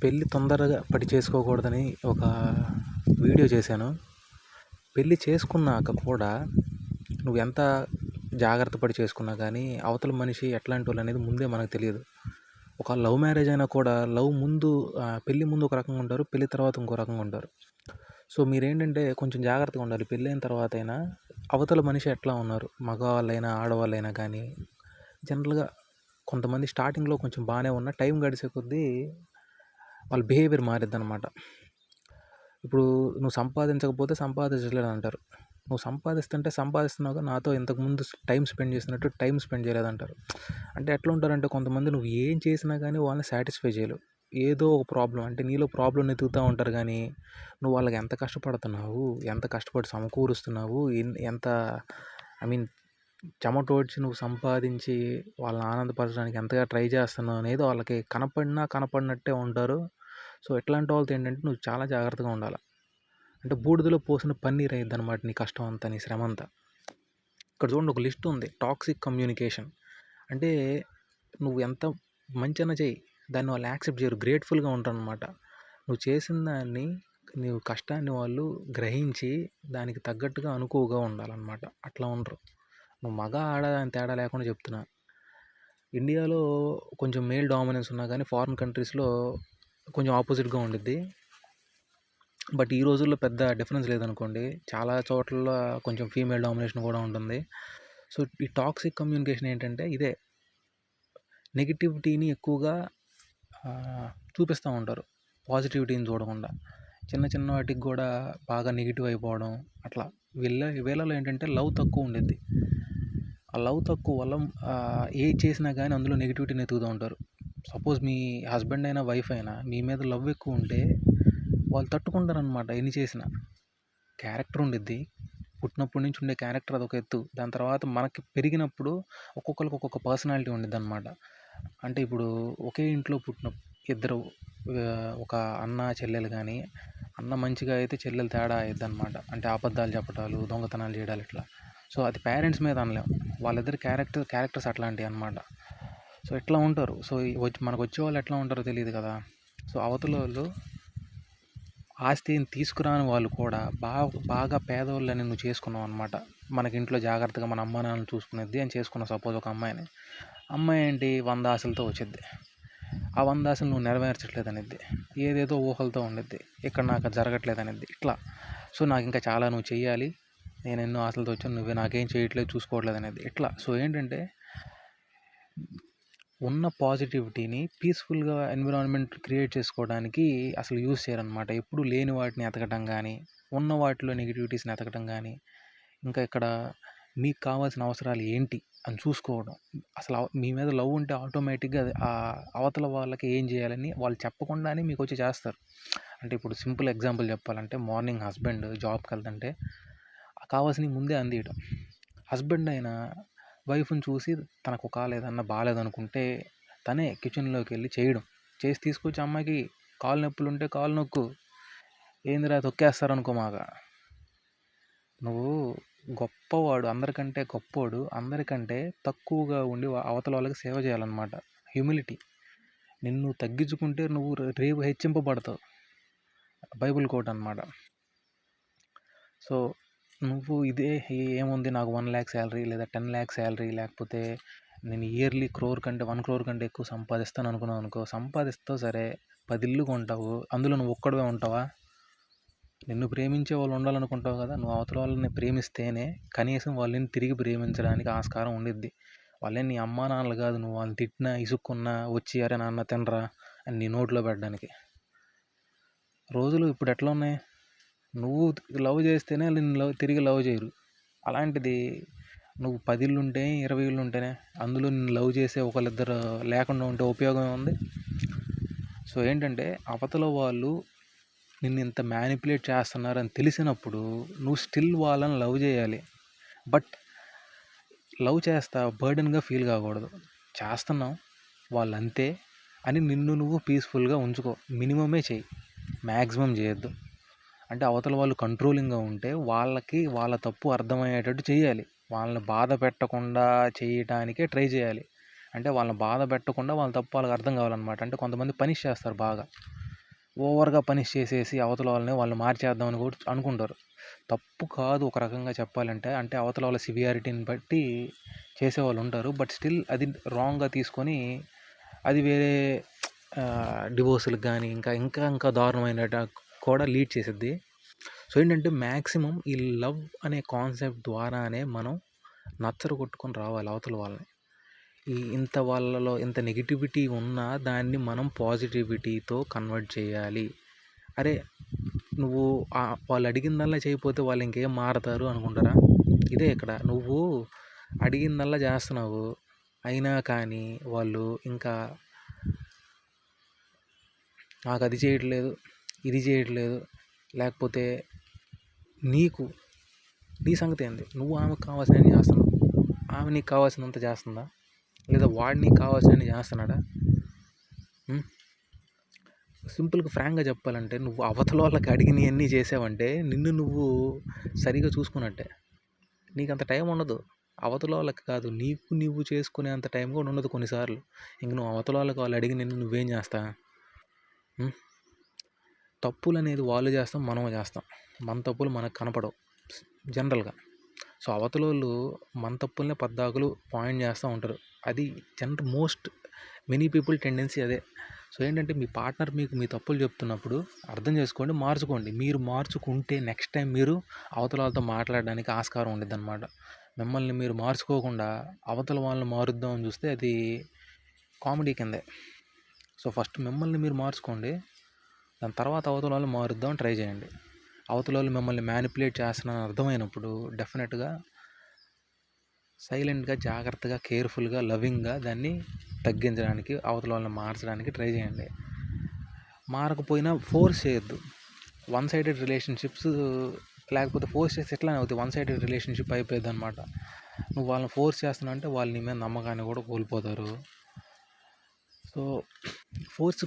పెళ్ళి తొందరగా పడి చేసుకోకూడదని ఒక వీడియో చేశాను. పెళ్ళి చేసుకున్నాక కూడా నువ్వెంత జాగ్రత్త పడి చేసుకున్నా కానీ అవతల మనిషి ఎట్లాంటి వాళ్ళు అనేది ముందే మనకు తెలియదు. ఒక లవ్ మ్యారేజ్ అయినా కూడా పెళ్ళి ముందు ఒక రకంగా ఉంటారు, పెళ్ళి తర్వాత ఇంకో రకంగా ఉంటారు. సో మీరేంటంటే కొంచెం జాగ్రత్తగా ఉండాలి. పెళ్ళైన తర్వాత అయినా అవతల మనిషి ఎట్లా ఉన్నారు, మగవాళ్ళైనా ఆడవాళ్ళైనా కానీ జనరల్గా కొంతమంది స్టార్టింగ్లో కొంచెం బాగానే ఉన్న టైం గడిచే కొద్దీ వాళ్ళ బిహేవియర్ మారిద్ది అనమాట. ఇప్పుడు నువ్వు సంపాదించకపోతే సంపాదించలేదు అంటారు. నువ్వు సంపాదిస్తున్నావు, నాతో ఇంతకుముందు టైం స్పెండ్ చేసినట్టు టైం స్పెండ్ చేయలేదంటారు. అంటే ఎట్లా ఉంటారంటే కొంతమంది నువ్వు ఏం చేసినా కానీ వాళ్ళని సాటిస్ఫై చేయలేవు. ఏదో ఒక ప్రాబ్లం, అంటే నీలో ప్రాబ్లం ఎతుకుతూ ఉంటారు. కానీ నువ్వు వాళ్ళకి ఎంత కష్టపడుతున్నావు, ఎంత కష్టపడి సమకూరుస్తున్నావు, ఎంత ఐ మీన్ చెమటోడ్చి నువ్వు సంపాదించి వాళ్ళని ఆనందపరచడానికి ఎంతగా ట్రై చేస్తున్నావు అనేది వాళ్ళకి కనపడినట్టే ఉంటారు. సో ఎట్లాంటి వాళ్ళతో ఏంటంటే నువ్వు చాలా జాగ్రత్తగా ఉండాలి. అంటే బూడిదలో పోసిన పన్నీర్ అయ్యిద్ది అనమాట నీ కష్టం అంతా, నీ శ్రమ అంతా. ఇక్కడ చూడండి, ఒక లిస్ట్ ఉంది, టాక్సిక్ కమ్యూనికేషన్. అంటే నువ్వు ఎంత మంచైనా చేయి, దాన్ని వాళ్ళు యాక్సెప్ట్ చేయరు, గ్రేట్ఫుల్గా ఉంటారు అనమాట. నువ్వు చేసిన దాన్ని, నువ్వు కష్టాన్ని వాళ్ళు గ్రహించి దానికి తగ్గట్టుగా అనుకువగా ఉండాలన్నమాట. అట్లా ఉండరు. నువ్వు మగ ఆడ అని తేడా లేకుండా చెప్తున్నా. ఇండియాలో కొంచెం మేల్ డామినెన్స్ ఉన్నా కానీ ఫారిన్ కంట్రీస్లో కొంచెం ఆపోజిట్గా ఉండిద్ది. బట్ ఈ రోజుల్లో పెద్ద డిఫరెన్స్ లేదనుకోండి. చాలా చోట్ల కొంచెం ఫీమేల్ డామినేషన్ కూడా ఉంటుంది. సో ఈ టాక్సిక్ కమ్యూనికేషన్ ఏంటంటే ఇదే, నెగిటివిటీని ఎక్కువగా చూపిస్తూ ఉంటారు, పాజిటివిటీని చూడకుండా. చిన్న వాటికి కూడా బాగా నెగిటివ్ అయిపోవడం అట్లా. వీళ్ళలో ఏంటంటే లవ్ తక్కువ ఉండిద్ది. ఆ లవ్ తక్కువ వల్ల ఏది చేసినా కానీ అందులో నెగిటివిటీని ఎతుకుతూ ఉంటారు. సపోజ్ మీ హస్బెండ్ అయినా వైఫ్ అయినా మీ మీద లవ్ ఎక్కువ ఉంటే వాళ్ళు తట్టుకుంటారనమాట. ఎన్ని చేసినా క్యారెక్టర్ ఉండిద్ది, పుట్టినప్పటి నుంచి ఉండే క్యారెక్టర్ అదొక ఎత్తు. దాని తర్వాత మనకి పెరిగినప్పుడు ఒక్కొక్కరికి ఒక్కొక్క పర్సనాలిటీ ఉండిద్ది అనమాట. అంటే ఇప్పుడు ఒకే ఇంట్లో పుట్టిన ఇద్దరు, ఒక అన్న చెల్లెలు కానీ, అన్న మంచిగా అయితే చెల్లెలు తేడా అయిద్ది అనమాట. అంటే అబద్ధాలు చెప్పడాలు, దొంగతనాలు చేయడాలు ఇట్లా. సో అది పేరెంట్స్ మీద అనలేం, వాళ్ళిద్దరు క్యారెక్టర్స్ అట్లాంటివి అనమాట. సో ఎట్లా ఉంటారు. సో మనకు వచ్చే వాళ్ళు ఎట్లా ఉంటారో తెలియదు కదా. సో అవతల వాళ్ళు ఆస్తి ఏం తీసుకురాని వాళ్ళు కూడా బాగా పేదవాళ్ళని నువ్వు చేసుకున్నావు అనమాట. మనకి ఇంట్లో జాగ్రత్తగా మన అమ్మ నాన్నలు చూసుకునేది అని చేసుకున్నావు. సపోజ్ ఒక అమ్మాయి ఏంటి 100 ఆశలతో వచ్చిద్ది. ఆ 100 ఆశలు నువ్వు నెరవేర్చట్లేదు అనేది, ఏదేదో ఊహలతో ఉండిద్ది, ఇక్కడ నాకు జరగట్లేదు అనేది ఇట్లా. సో నాకు ఇంకా చాలా నువ్వు చెయ్యాలి, నేను ఎన్నో ఆశలతో వచ్చాను, నువ్వే నాకేం చేయట్లేదు, చూసుకోవట్లేదు అనేది ఇట్లా. సో ఏంటంటే ఉన్న పాజిటివిటీని పీస్ఫుల్గా ఎన్విరాన్మెంట్ క్రియేట్ చేసుకోవడానికి అసలు యూజ్ చేయరనమాట. ఎప్పుడు లేని వాటిని ఎతకటం కానీ, ఉన్న వాటిలో నెగిటివిటీస్ని ఎతకటం కానీ, ఇంకా ఇక్కడ మీకు కావాల్సిన అవసరాలు ఏంటి అని చూసుకోవడం. అసలు మీ మీద లవ్ ఉంటే ఆటోమేటిక్గా అవతల వాళ్ళకి ఏం చేయాలని వాళ్ళు చెప్పకుండానే మీకు వచ్చి చేస్తారు. అంటే ఇప్పుడు సింపుల్ ఎగ్జాంపుల్ చెప్పాలంటే, మార్నింగ్ హస్బెండ్ జాబ్కి వెళ్తుంటే కావాల్సినవి ముందే అందియడం. హస్బెండ్ అయినా వైఫ్ని చూసి తనకు ఒకవేళ ఏదన్నా బాగాలేదనుకుంటే తనే కిచెన్లోకి వెళ్ళి చేసి తీసుకొచ్చి అమ్మాయికి కాలు నొప్పులు ఉంటే కాలు నొక్కు, ఏందిరా తొక్కేస్తారనుకో మాగా. నువ్వు గొప్పవాడు, అందరికంటే గొప్పోడు, అందరికంటే తక్కువగా ఉండి అవతల వాళ్ళకి సేవ చేయాలన్నమాట. హ్యూమిలిటీ. నిన్ను తగ్గించుకుంటే నువ్వు రేపు హెచ్చింపబడతావు, బైబిల్ కోట్ అనమాట. సో నువ్వు ఇదే ఏముంది, నాకు 1 lakh శాలరీ లేదా 10 lakh శాలరీ, లేకపోతే నేను ఇయర్లీ 1 crore కంటే ఎక్కువ సంపాదిస్తాను అనుకున్నావు అనుకో. సంపాదిస్తావు సరే, 10 ఇళ్ళు కొంటావు, అందులో నువ్వు ఒక్కడవే ఉంటావా? నిన్ను ప్రేమించే వాళ్ళు ఉండాలనుకుంటావు కదా. నువ్వు అవతల వాళ్ళని ప్రేమిస్తేనే కనీసం వాళ్ళని తిరిగి ప్రేమించడానికి ఆస్కారం ఉండిద్ది. వాళ్ళే నీ అమ్మా నాన్నలు కాదు, నువ్వు వాళ్ళని తిట్టినా ఇసుక్కున్నా వచ్చి అరే నాన్న తినరా అని నీ నోట్లో పెట్టడానికి. రోజులు ఇప్పుడు ఎట్లా ఉన్నాయి, నువ్వు లవ్ చేస్తేనే నిన్ను తిరిగి లవ్ చేయరు. అలాంటిది నువ్వు 10 ఇళ్ళు ఉంటే 20 ఇళ్ళు ఉంటేనే అందులో నిన్ను లవ్ చేసే ఒకళ్ళిద్దరు లేకుండా ఉంటే ఉపయోగం ఉంది. సో ఏంటంటే అవతల వాళ్ళు నిన్ను ఇంత మ్యానిపులేట్ చేస్తున్నారని తెలిసినప్పుడు నువ్వు స్టిల్ వాళ్ళని లవ్ చేయాలి. బట్ లవ్ చేస్తా బర్డెన్గా ఫీల్ కాకూడదు. చేస్తున్నావు వాళ్ళు అంతే అని నిన్ను నువ్వు పీస్ఫుల్గా ఉంచుకో. మినిమమే చెయ్యి, మ్యాక్సిమం చేయొద్దు. అంటే అవతల వాళ్ళు కంట్రోలింగ్గా ఉంటే వాళ్ళకి వాళ్ళ తప్పు అర్థమయ్యేటట్టు చేయాలి. వాళ్ళని బాధ పెట్టకుండా చేయటానికే ట్రై చేయాలి. అంటే వాళ్ళని బాధ పెట్టకుండా వాళ్ళ తప్పు వాళ్ళకి అర్థం కావాలన్నమాట. అంటే కొంతమంది పనిష్ చేస్తారు బాగా. ఓవర్‌గా పనిష్ చేసేసి అవతల వాళ్ళని వాళ్ళు మార్చేద్దామని కూడా అనుకుంటారు. తప్పు కాదు ఒక రకంగా చెప్పాలంటే. అంటే అవతల వాళ్ళ సివియారిటీని బట్టి చేసేవాళ్ళుంటారు. బట్ స్టిల్ అది రాంగ్‌గా తీసుకొని అది వేరే డివోర్స్‌లకి గానీ, ఇంకా దారుణమైన కూడా లీడ్ చేసిద్ది. సో ఏంటంటే మ్యాక్సిమం ఈ లవ్ అనే కాన్సెప్ట్ ద్వారానే మనం నచ్చరగొట్టుకొని రావాలి అవతల వాళ్ళని. వాళ్ళలో ఇంత నెగటివిటీ ఉన్నా దాన్ని మనం పాజిటివిటీతో కన్వర్ట్ చేయాలి. అరే నువ్వు వాళ్ళు అడిగిందల్లా చేయకపోతే వాళ్ళు ఇంకేం మారతారు అనుకుంటారా? ఇదే ఇక్కడ. నువ్వు అడిగిందల్లా చేస్తున్నావు, అయినా కానీ వాళ్ళు ఇంకా నాకు అది చేయట్లేదు, ఇది చేయట్లేదు, లేకపోతే నీ సంగతి ఏంది? నువ్వు ఆమెకు కావాల్సినవి చేస్తున్నావు, ఆమె నీకు కావాల్సినంత చేస్తుందా? లేదా వాడు నీకు కావాల్సినవి చేస్తున్నాడా? సింపుల్గా ఫ్రాంక్గా చెప్పాలంటే నువ్వు అవతల వాళ్ళకి అడిగినవన్నీ చేసావంటే నిన్ను నువ్వు సరిగా చూసుకున్నట్టే. నీకు అంత టైం ఉండదు. అవతల వాళ్ళకి కాదు, నీకు నువ్వు చేసుకునే అంత టైం కూడా ఉండదు కొన్నిసార్లు. ఇంక నువ్వు అవతల వాళ్ళకి వాళ్ళు అడిగినవన్నీ నువ్వేం చేస్తా? తప్పులు అనేది వాళ్ళు చేస్తాం, మనం చేస్తాం. మన తప్పులు మనకు కనపడవు జనరల్గా. సో అవతలోళ్ళు మన తప్పుల్నే పద్దాకులు పాయింట్ చేస్తూ ఉంటారు. అది మోస్ట్ మెనీ పీపుల్ టెండెన్సీ అదే. సో ఏంటంటే మీ పార్ట్నర్ మీకు మీ తప్పులు చెప్తున్నప్పుడు అర్థం చేసుకోండి, మార్చుకోండి. మీరు మార్చుకుంటే నెక్స్ట్ టైం మీరు అవతల వాళ్ళతో మాట్లాడడానికి ఆస్కారం ఉండిద్ది అనమాట. మిమ్మల్ని మీరు మార్చుకోకుండా అవతల వాళ్ళని మారుద్దామని చూస్తే అది కామెడీ కిందే. సో ఫస్ట్ మిమ్మల్ని మీరు మార్చుకోండి, దాని తర్వాత అవతల వాళ్ళు మారుద్దామని ట్రై చేయండి. అవతల వాళ్ళు మిమ్మల్ని మ్యానిపులేట్ చేస్తున్నారని అర్థమైనప్పుడు డెఫినెట్గా సైలెంట్గా, జాగ్రత్తగా, కేర్ఫుల్గా, లవింగ్గా దాన్ని తగ్గించడానికి, అవతల వాళ్ళని మార్చడానికి ట్రై చేయండి. మారకపోయినా ఫోర్స్ చేయొద్దు. వన్ సైడెడ్ రిలేషన్షిప్స్ లేకపోతే ఫోర్స్ చేస్తే ఎట్లానే అవుతాయి, వన్ సైడెడ్ రిలేషన్షిప్ అయిపోయింది అనమాట. నువ్వు వాళ్ళని ఫోర్స్ చేస్తున్నావు అంటే వాళ్ళు నీ మీద నమ్మకాన్ని కూడా కోల్పోతారు. సో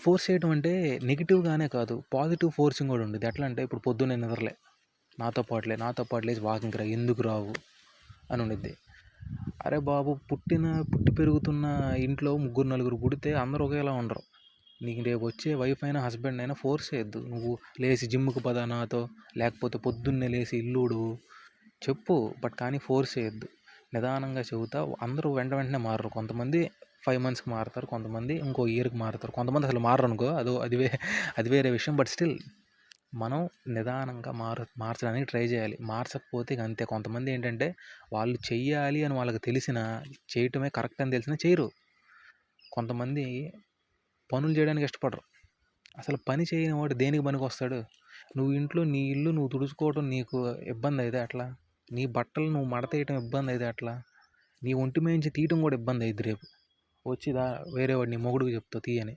ఫోర్స్ చేయడం అంటే నెగిటివ్గానే కాదు, పాజిటివ్ ఫోర్సింగ్ కూడా ఉండేది. ఎట్లా అంటే ఇప్పుడు పొద్దున్నే నిద్రలే, నాతో పాటు లేచి వాకింగ్కి రా, ఎందుకు రావు అని ఉండిద్ది. అరే బాబు, పుట్టి పెరుగుతున్న ఇంట్లో 3-4 పుడితే అందరూ ఒకేలా ఉండరు. నీకు రేపు వచ్చే వైఫ్ అయినా హస్బెండ్ అయినా ఫోర్స్ చేయొద్దు. నువ్వు లేచి జిమ్కి పదా నాతో, లేకపోతే పొద్దున్నే లేచి ఇల్లుడు చెప్పు, బట్ కానీ ఫోర్స్ చేయొద్దు. నిదానంగా చెబుతా. అందరూ వెంటనే మారరు. కొంతమంది 5 monthsకి మారుతారు, కొంతమంది ఇంకో ఇయర్కి మారుతారు, కొంతమంది అసలు మారరు అనుకో, అది వేరే విషయం. బట్ స్టిల్ మనం నిదానంగా మార్చడానికి ట్రై చేయాలి. మార్చకపోతే ఇక అంతే. కొంతమంది ఏంటంటే వాళ్ళు చెయ్యాలి అని వాళ్ళకి తెలిసినా, చేయటమే కరెక్ట్ అని తెలిసినా చేయరు. కొంతమంది పనులు చేయడానికి ఇష్టపడరు. అసలు పని చేయని వాడు దేనికి పనికొస్తాడు? నువ్వు ఇంట్లో నీ ఇల్లు నువ్వు తుడుచుకోవడం నీకు ఇబ్బంది అయితే అట్లా, నీ బట్టలు నువ్వు మడతేయటం ఇబ్బంది అయితే అట్లా, నీ ఒంటి మేంచి తీయటం కూడా ఇబ్బంది అయింది రేపు వచ్చి వేరే వాడు నీ మొగుడికి చెప్తావు తీయని.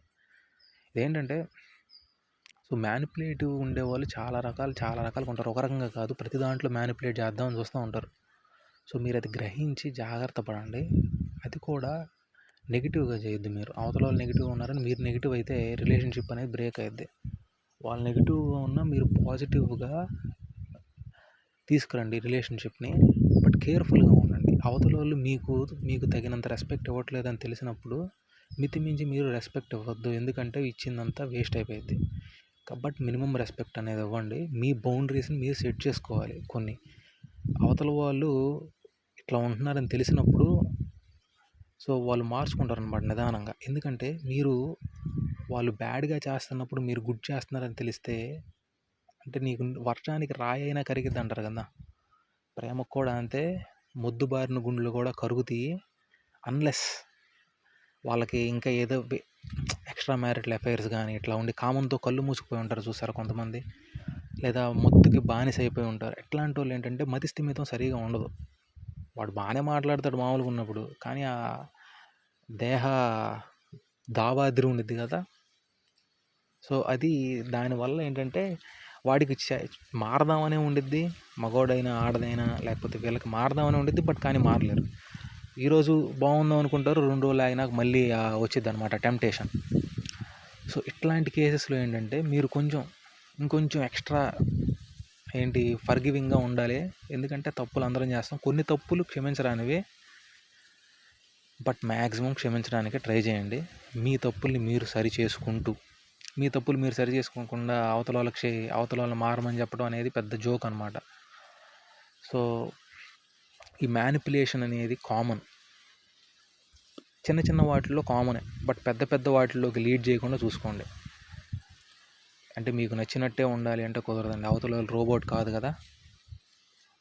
ఇదేంటంటే సో మ్యానిపులేటివ్ ఉండేవాళ్ళు చాలా రకాలుగా ఉంటారు. ఒక రకంగా కాదు, ప్రతి దాంట్లో మ్యానిపులేట్ చేద్దామని చూస్తూ ఉంటారు. సో మీరు అది గ్రహించి జాగ్రత్త పడండి. అది కూడా నెగిటివ్గా చేయొద్దు. మీరు అవతల వాళ్ళు నెగిటివ్గా ఉన్నారని మీరు నెగిటివ్ అయితే రిలేషన్షిప్ అనేది బ్రేక్ అయ్యిద్ది. వాళ్ళు నెగిటివ్గా ఉన్నా మీరు పాజిటివ్గా తీసుకురండి రిలేషన్షిప్ని, బట్ కేర్ఫుల్గా ఉండండి. అవతల వాళ్ళు మీకు తగినంత రెస్పెక్ట్ ఇవ్వట్లేదని తెలిసినప్పుడు మితిమించి మీరు రెస్పెక్ట్ ఇవ్వద్దు. ఎందుకంటే ఇచ్చిందంతా వేస్ట్ అయిపోయింది. బట్ మినిమం రెస్పెక్ట్ అనేది ఇవ్వండి. మీ బౌండరీస్ని మీరు సెట్ చేసుకోవాలి కొన్ని. అవతల వాళ్ళు ఇట్లా ఉంటున్నారని తెలిసినప్పుడు సో వాళ్ళు మార్చుకుంటారు అనమాట నిదానంగా. ఎందుకంటే వాళ్ళు బ్యాడ్గా చేస్తున్నప్పుడు మీరు గుడ్ చేస్తున్నారని తెలిస్తే, అంటే నీకు వర్షానికి రాయి అయినా కరిగిద్ది అంటారు కదా, ప్రేమకు కూడా అంతే. మొద్దుబారిన గుండెలు కూడా కరుగుతాయి, అన్లెస్ వాళ్ళకి ఇంకా ఏదో ఎక్స్ట్రా మ్యారిటల్ అఫైర్స్ కానీ ఇట్లా ఉండి కామంతో కళ్ళు మూసుకుపోయి ఉంటారు చూసారు కొంతమంది, లేదా మొత్తుకి బానిస అయిపోయి ఉంటారు. ఎట్లాంటి వాళ్ళు ఏంటంటే మతి స్థిమితం సరిగా ఉండదు. వాడు బాగానే మాట్లాడతాడు మామూలుగా ఉన్నప్పుడు, కానీ ఆ దేహ దావాద్రి ఉండిద్ది కదా, సో అది దానివల్ల ఏంటంటే వాడికి మారదామనే ఉండిద్ది, మగోడైనా ఆడదైనా లేకపోతే వీళ్ళకి మారదామనే ఉండిద్ది, బట్ కానీ మారలేరు. ఈరోజు బాగుందాం అనుకుంటారు, 2 రోజులు అయినాక మళ్ళీ వచ్చిద్ది అనమాట టెంప్టేషన్. సో ఇట్లాంటి కేసెస్లో ఏంటంటే మీరు ఇంకొంచెం ఎక్స్ట్రా ఫర్గివింగ్గా ఉండాలి. ఎందుకంటే తప్పులు అందరం చేస్తాం, కొన్ని తప్పులు క్షమించరానివి, బట్ మ్యాక్సిమం క్షమించడానికి ట్రై చేయండి. మీ తప్పుల్ని మీరు సరి చేసుకుంటూ మీ తప్పులు మీరు సరి చేసుకోకుండా అవతల వాళ్ళని మారమని చెప్పడం అనేది పెద్ద జోక్ అనమాట. సో ఈ మ్యానిపులేషన్ అనేది కామన్, చిన్న చిన్న వాటిల్లో కామనే, బట్ పెద్ద పెద్ద వాటిల్లోకి లీడ్ చేయకుండా చూసుకోండి. అంటే మీకు నచ్చినట్టే ఉండాలి అంటే కుదరదండి. అవతల వాళ్ళు రోబోట్ కాదు కదా.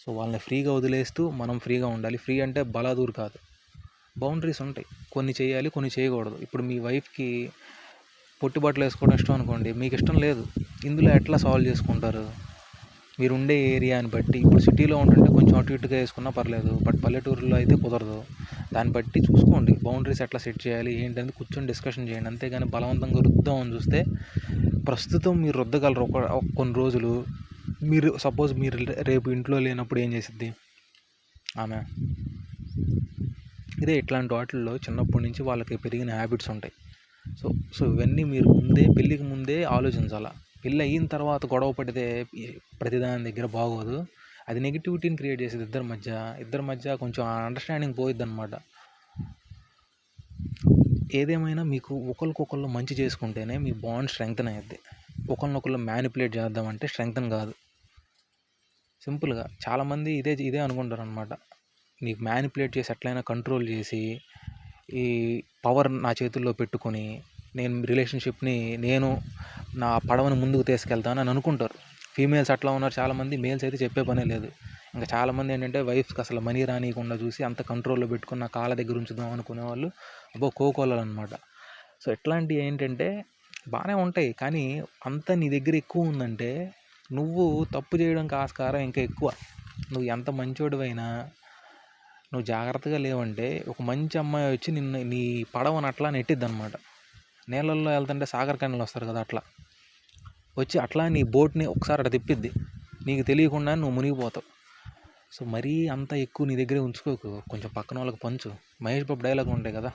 సో వాళ్ళని ఫ్రీగా వదిలేస్తూ మనం ఫ్రీగా ఉండాలి. ఫ్రీ అంటే బలాదూర్ కాదు, బౌండరీస్ ఉంటాయి. కొన్ని చేయాలి, కొన్ని చేయకూడదు. ఇప్పుడు మీ వైఫ్కి పొట్టి బట్టలు వేసుకోవడం ఇష్టం అనుకోండి, మీకు ఇష్టం లేదు, ఇందులో ఎట్లా సాల్వ్ చేసుకుంటారు? మీరు ఉండే ఏరియాని బట్టి. ఇప్పుడు సిటీలో ఉంటుంటే కొంచెం అటు ఇటుగా వేసుకున్నా పర్లేదు, బట్ పల్లెటూరులో అయితే కుదరదు. దాన్ని బట్టి చూసుకోండి బౌండరీస్ ఎట్లా సెట్ చేయాలి ఏంటనేది కూర్చొని డిస్కషన్ చేయండి. అంతేగాని బలవంతంగా రుద్దామని చూస్తే ప్రస్తుతం మీరు రుద్దగలరు కొన్ని రోజులు. మీరు సపోజ్ మీరు రేపు ఇంట్లో లేనప్పుడు ఏం చేసిద్ది ఆమె? ఇదే ఇట్లాంటి వాటిల్లో చిన్నప్పటి నుంచి వాళ్ళకి పెరిగిన హ్యాబిట్స్ ఉంటాయి. సో ఇవన్నీ మీరు పెళ్ళికి ముందే ఆలోచించాలా. పెళ్ళి అయిన తర్వాత గొడవ పడితే ప్రతిదాని దగ్గర బాగోదు. అది నెగిటివిటీని క్రియేట్ చేసేది ఇద్దరి మధ్య కొంచెం అండర్స్టాండింగ్ పోయిద్ది అనమాట. ఏదేమైనా మీకు ఒకరికొకళ్ళు మంచి చేసుకుంటేనే మీ బాండ్ స్ట్రెంగ్తన్ అయ్యిద్ది. ఒకరినొకళ్ళు మ్యానిపులేట్ చేద్దామంటే స్ట్రెంగ్తన్ కాదు. సింపుల్గా చాలామంది ఇదే అనుకుంటారు అనమాట. నీకు మ్యానిపులేట్ చేసి ఎట్లయినా కంట్రోల్ చేసి ఈ పవర్ నా చేతుల్లో పెట్టుకొని నేను రిలేషన్షిప్ని నా పడవని ముందుకు తీసుకెళ్తాను అని అనుకుంటారు. ఫీమేల్స్ అట్లా ఉన్నారు చాలామంది. మేల్స్ అయితే చెప్పే పనే లేదు. ఇంకా చాలామంది ఏంటంటే వైఫ్స్కి అసలు మనీ రానియకుండా చూసి అంత కంట్రోల్లో పెట్టుకుని నా కాళ్ళ దగ్గర ఉంచుదాం అనుకునే వాళ్ళు కోకోలలు అనమాట. సో ఇట్లాంటివి ఏంటంటే బాగానే ఉంటాయి, కానీ అంత నీ దగ్గర ఎక్కువ ఉందంటే నువ్వు తప్పు చేయడానికి ఆస్కారం ఇంకా ఎక్కువ. నువ్వు ఎంత మంచోడివైనా నువ్వు జాగ్రత్తగా లేవంటే ఒక మంచి అమ్మాయి వచ్చి నీ పడవని అట్లా నెట్టిద్ది అనమాట. నీళ్ళల్లో వెళ్తుంటే సాగర్ కన్యలు వస్తారు కదా, అట్లా వచ్చి అట్లా నీ బోట్ని ఒకసారి అట్లా తిప్పిద్ది. నీకు తెలియకుండా నువ్వు మునిగిపోతావు. సో మరీ అంత ఎక్కువ నీ దగ్గరే ఉంచుకోకు, కొంచెం పక్కన వాళ్ళకి పంచు. మహేష్ బాబు డైలాగ్ ఉంటాయి కదా.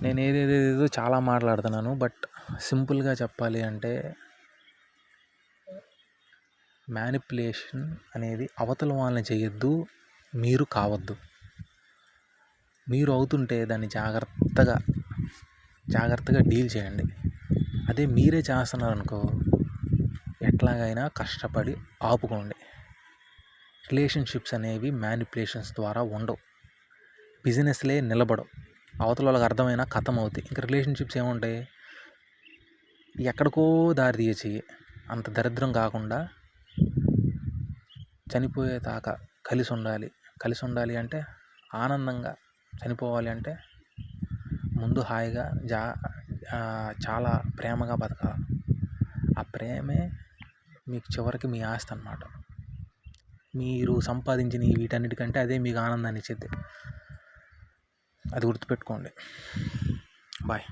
నేను ఏదేదో చాలా మాట్లాడుతున్నాను, బట్ సింపుల్గా చెప్పాలి అంటే మ్యానిపులేషన్ అనేది అవతల వాళ్ళని చేయొద్దు, మీరు కావద్దు. మీరు అవుతుంటే దాన్ని జాగ్రత్తగా డీల్ చేయండి. అదే మీరే చేస్తున్నారనుకో, ఎట్లాగైనా కష్టపడి ఆపుకోండి. రిలేషన్షిప్స్ అనేవి మ్యానిపులేషన్స్ ద్వారా ఉండవు. బిజినెస్లే నిలబడవు. అవతల వాళ్ళకి అర్థమైనా ఖతం అవుతాయి. ఇంకా రిలేషన్షిప్స్ ఏముంటాయి? ఎక్కడికో దారి తీయచి. అంత దరిద్రం కాకుండా చనిపోయేదాకా కలిసి ఉండాలి అంటే ఆనందంగా చనిపోవాలి అంటే ముందు హాయిగా చాలా ప్రేమగా బతకాలి. ఆ ప్రేమే మీకు చివరికి మీ ఆస్తి అన్నమాట. మీరు సంపాదించిన వీటన్నిటికంటే అదే మీకు ఆనందాన్ని ఇచ్చేది. అది గుర్తుపెట్టుకోండి. బాయ్.